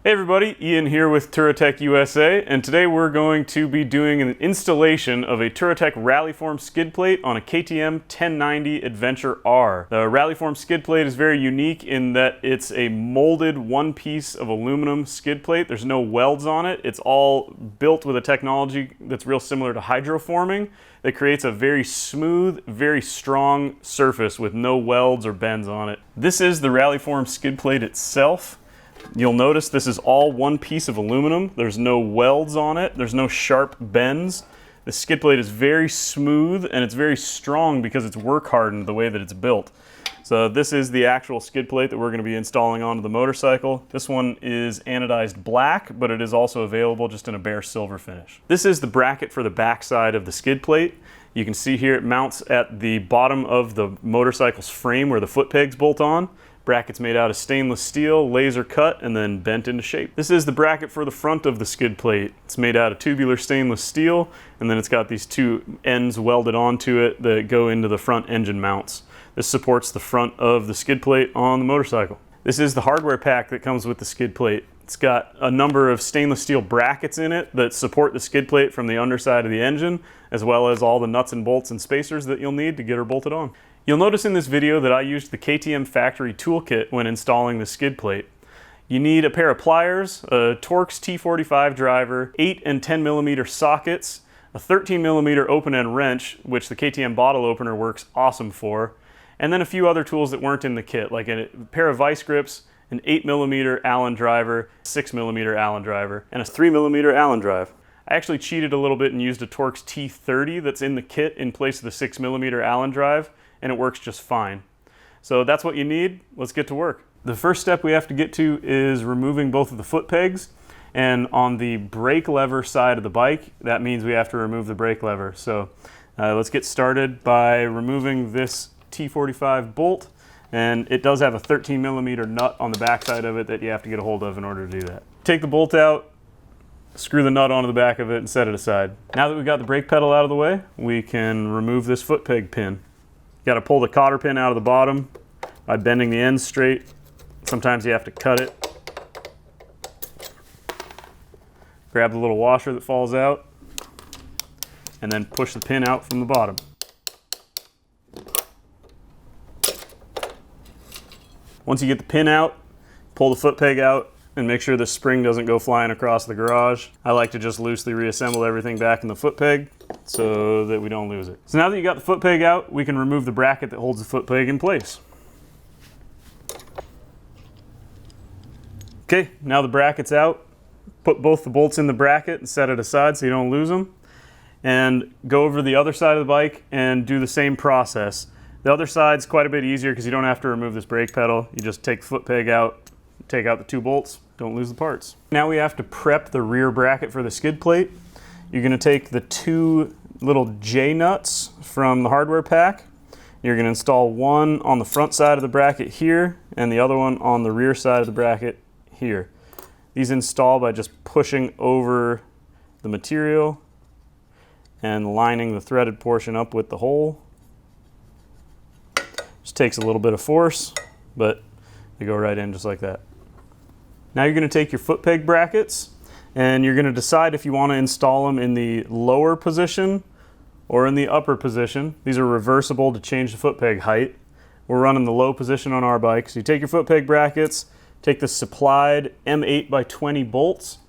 Hey everybody, Ian here with Touratech USA, and today we're going to be doing an installation of a Touratech RallyeForm skid plate on a KTM 1090 Adventure R. The RallyeForm skid plate is very unique in that it's a molded one piece of aluminum skid plate. There's no welds on it. It's all built with a technology that's real similar to hydroforming that creates a very smooth, very strong surface with no welds or bends on it. This is the RallyeForm skid plate itself. You'll notice this is all one piece of aluminum. There's no welds on it. There's no sharp bends. The skid plate is very smooth and it's very strong because it's work hardened the way that it's built. So this is the actual skid plate that we're going to be installing onto the motorcycle. This one is anodized black, but it is also available just in a bare silver finish. This is the bracket for the back side of the skid plate. You can see here it mounts at the bottom of the motorcycle's frame where the foot pegs bolt on. Bracket's made out of stainless steel, laser cut, and then bent into shape. This is the bracket for the front of the skid plate. It's made out of tubular stainless steel, and then it's got these two ends welded onto it that go into the front engine mounts. This supports the front of the skid plate on the motorcycle. This is the hardware pack that comes with the skid plate. It's got a number of stainless steel brackets in it that support the skid plate from the underside of the engine, as well as all the nuts and bolts and spacers that you'll need to get her bolted on. You'll notice in this video that I used the KTM factory toolkit when installing the skid plate. You need a pair of pliers, a Torx T45 driver, 8 and 10 millimeter sockets, a 13 millimeter open-end wrench, which the KTM bottle opener works awesome for, and then a few other tools that weren't in the kit, like a pair of vice grips, an 8 millimeter Allen driver, 6 millimeter Allen driver, and a 3 millimeter Allen drive. I actually cheated a little bit and used a Torx T30 that's in the kit in place of the 6 millimeter Allen drive, and it works just fine. So that's what you need. Let's get to work. The first step we have to get to is removing both of the foot pegs, and on the brake lever side of the bike, that means we have to remove the brake lever. So let's get started by removing this T45 bolt, and it does have a 13 millimeter nut on the back side of it that you have to get a hold of in order to do that. Take the bolt out, screw the nut onto the back of it, and set it aside. Now that we've got the brake pedal out of the way, we can remove this foot peg pin. You got to pull the cotter pin out of the bottom by bending the ends straight. Sometimes you have to cut it. Grab the little washer that falls out, and then push the pin out from the bottom. Once you get the pin out, pull the foot peg out and make sure the spring doesn't go flying across the garage. I like to just loosely reassemble everything back in the foot peg so that we don't lose it. So now that you got the foot peg out, we can remove the bracket that holds the foot peg in place. Okay, now the bracket's out. Put both the bolts in the bracket and set it aside so you don't lose them. And go over to the other side of the bike and do the same process. The other side's quite a bit easier because you don't have to remove this brake pedal. You just take the foot peg out, take out the two bolts, don't lose the parts. Now we have to prep the rear bracket for the skid plate. You're going to take the two little J nuts from the hardware pack. You're going to install one on the front side of the bracket here and the other one on the rear side of the bracket here. These install by just pushing over the material and lining the threaded portion up with the hole. Just takes a little bit of force, but they go right in just like that. Now you're going to take your foot peg brackets and you're going to decide if you want to install them in the lower position or in the upper position. These are reversible to change the foot peg height. We're running the low position on our bike. So you take your foot peg brackets, take the supplied M8 by 20 bolts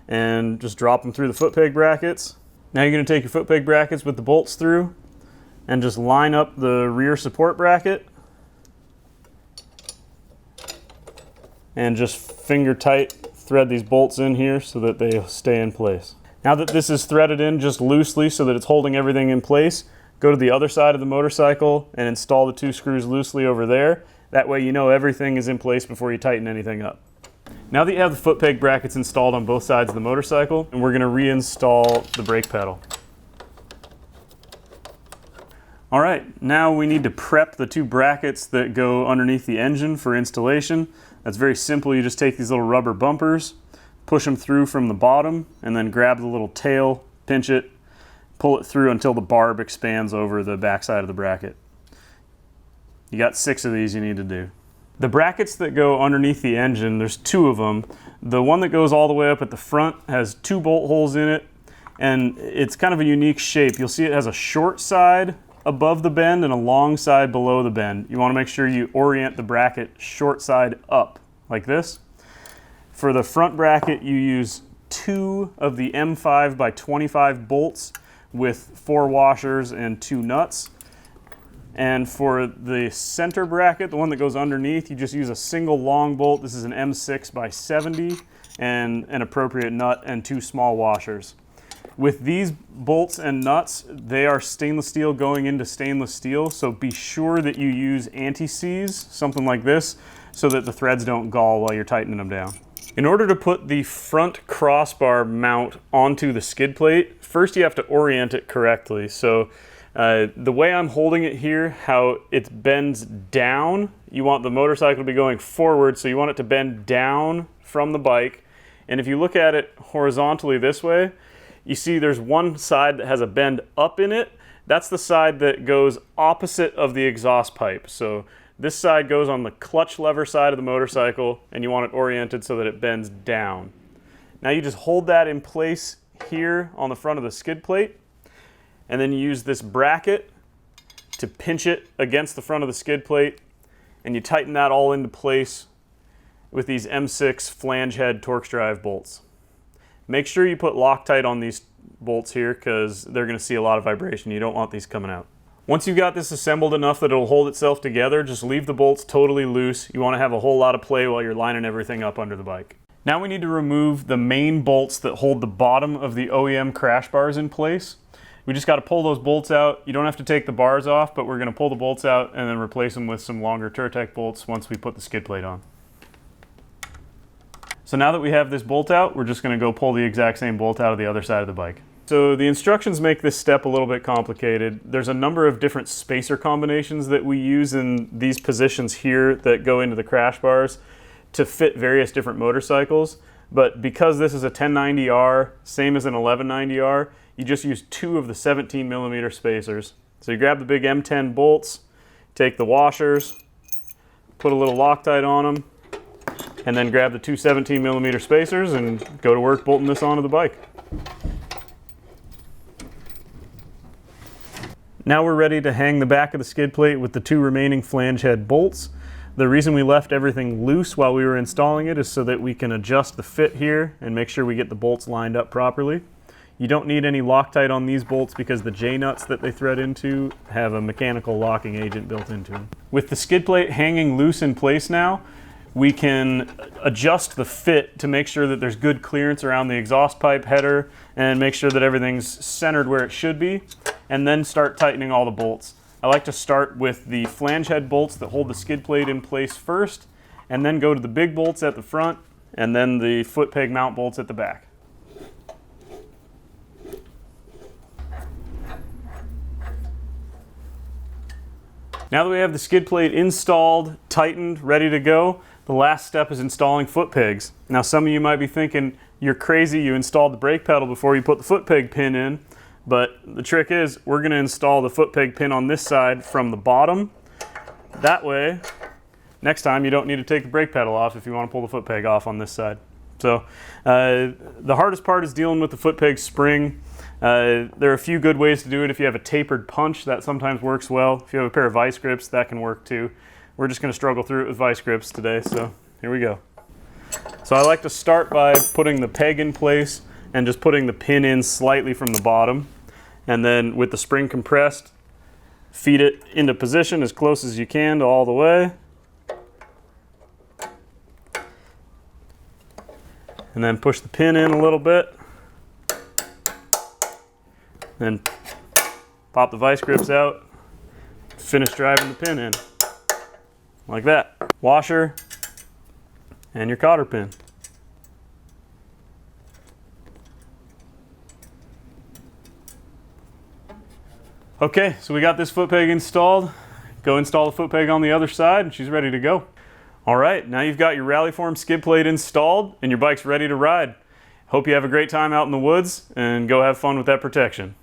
and just drop them through the foot peg brackets. Now you're going to take your foot peg brackets with the bolts through and just line up the rear support bracket and just finger tight thread these bolts in here so that they stay in place. Now that this is threaded in just loosely so that it's holding everything in place, go to the other side of the motorcycle and install the two screws loosely over there. That way you know everything is in place before you tighten anything up. Now that you have the foot peg brackets installed on both sides of the motorcycle, and we're going to reinstall the brake pedal. All right, now we need to prep the two brackets that go underneath the engine for installation. That's very simple. You just take these little rubber bumpers, push them through from the bottom, and then grab the little tail, pinch it, pull it through until the barb expands over the backside of the bracket. You got 6 of these you need to do. The brackets that go underneath the engine, there's two of them. The one that goes all the way up at the front has 2 bolt holes in it, and it's kind of a unique shape. You'll see it has a short side above the bend and a long side below the bend. You want to make sure you orient the bracket short side up, like this. For the front bracket, you use 2 of the M5 by 25 bolts with 4 washers and 2 nuts. And for the center bracket, the one that goes underneath, you just use a single long bolt. This is an M6 by 70 and an appropriate nut and 2 small washers. With these bolts and nuts, they are stainless steel going into stainless steel, so be sure that you use anti-seize, something like this, so that the threads don't gall while you're tightening them down. In order to put the front crossbar mount onto the skid plate, first you have to orient it correctly. So the way I'm holding it here, how it bends down, you want the motorcycle to be going forward, so you want it to bend down from the bike. And if you look at it horizontally this way, you see there's one side that has a bend up in it. That's the side that goes opposite of the exhaust pipe. So this side goes on the clutch lever side of the motorcycle, and you want it oriented so that it bends down. Now you just hold that in place here on the front of the skid plate, and then you use this bracket to pinch it against the front of the skid plate, and you tighten that all into place with these M6 flange head Torx drive bolts. Make sure you put Loctite on these bolts here because they're going to see a lot of vibration. You don't want these coming out. Once you've got this assembled enough that it'll hold itself together, just leave the bolts totally loose. You want to have a whole lot of play while you're lining everything up under the bike. Now we need to remove the main bolts that hold the bottom of the OEM crash bars in place. We just got to pull those bolts out. You don't have to take the bars off, but we're going to pull the bolts out and then replace them with some longer Touratech bolts once we put the skid plate on. So now that we have this bolt out, we're just going to go pull the exact same bolt out of the other side of the bike. So the instructions make this step a little bit complicated. There's a number of different spacer combinations that we use in these positions here that go into the crash bars to fit various different motorcycles. But because this is a 1090R, same as an 1190R, you just use 2 of the 17mm spacers. So you grab the big M10 bolts, take the washers, put a little Loctite on them, and then grab the 2 17mm spacers and go to work bolting this onto the bike. Now we're ready to hang the back of the skid plate with the 2 remaining flange head bolts. The reason we left everything loose while we were installing it is so that we can adjust the fit here and make sure we get the bolts lined up properly. You don't need any Loctite on these bolts because the J-nuts that they thread into have a mechanical locking agent built into them. With the skid plate hanging loose in place now, we can adjust the fit to make sure that there's good clearance around the exhaust pipe header and make sure that everything's centered where it should be, and then start tightening all the bolts. I like to start with the flange head bolts that hold the skid plate in place first, and then go to the big bolts at the front, and then the foot peg mount bolts at the back. Now that we have the skid plate installed, tightened, ready to go, the last step is installing foot pegs. Now some of you might be thinking, you're crazy, you installed the brake pedal before you put the foot peg pin in, but the trick is we're going to install the foot peg pin on this side from the bottom. That way, next time you don't need to take the brake pedal off if you want to pull the foot peg off on this side. So the hardest part is dealing with the foot peg spring. There are a few good ways to do it. If you have a tapered punch, that sometimes works well. If you have a pair of vice grips, that can work too. We're just going to struggle through it with vice grips today, so here we go. So I like to start by putting the peg in place and just putting the pin in slightly from the bottom. And then with the spring compressed, feed it into position as close as you can to all the way. And then push the pin in a little bit. Then pop the vice grips out, finish driving the pin in. Like that. Washer and your cotter pin. Okay, so we got this foot peg installed. Go install the foot peg on the other side and she's ready to go. All right, now you've got your RallyeForm skid plate installed and your bike's ready to ride. Hope you have a great time out in the woods and go have fun with that protection.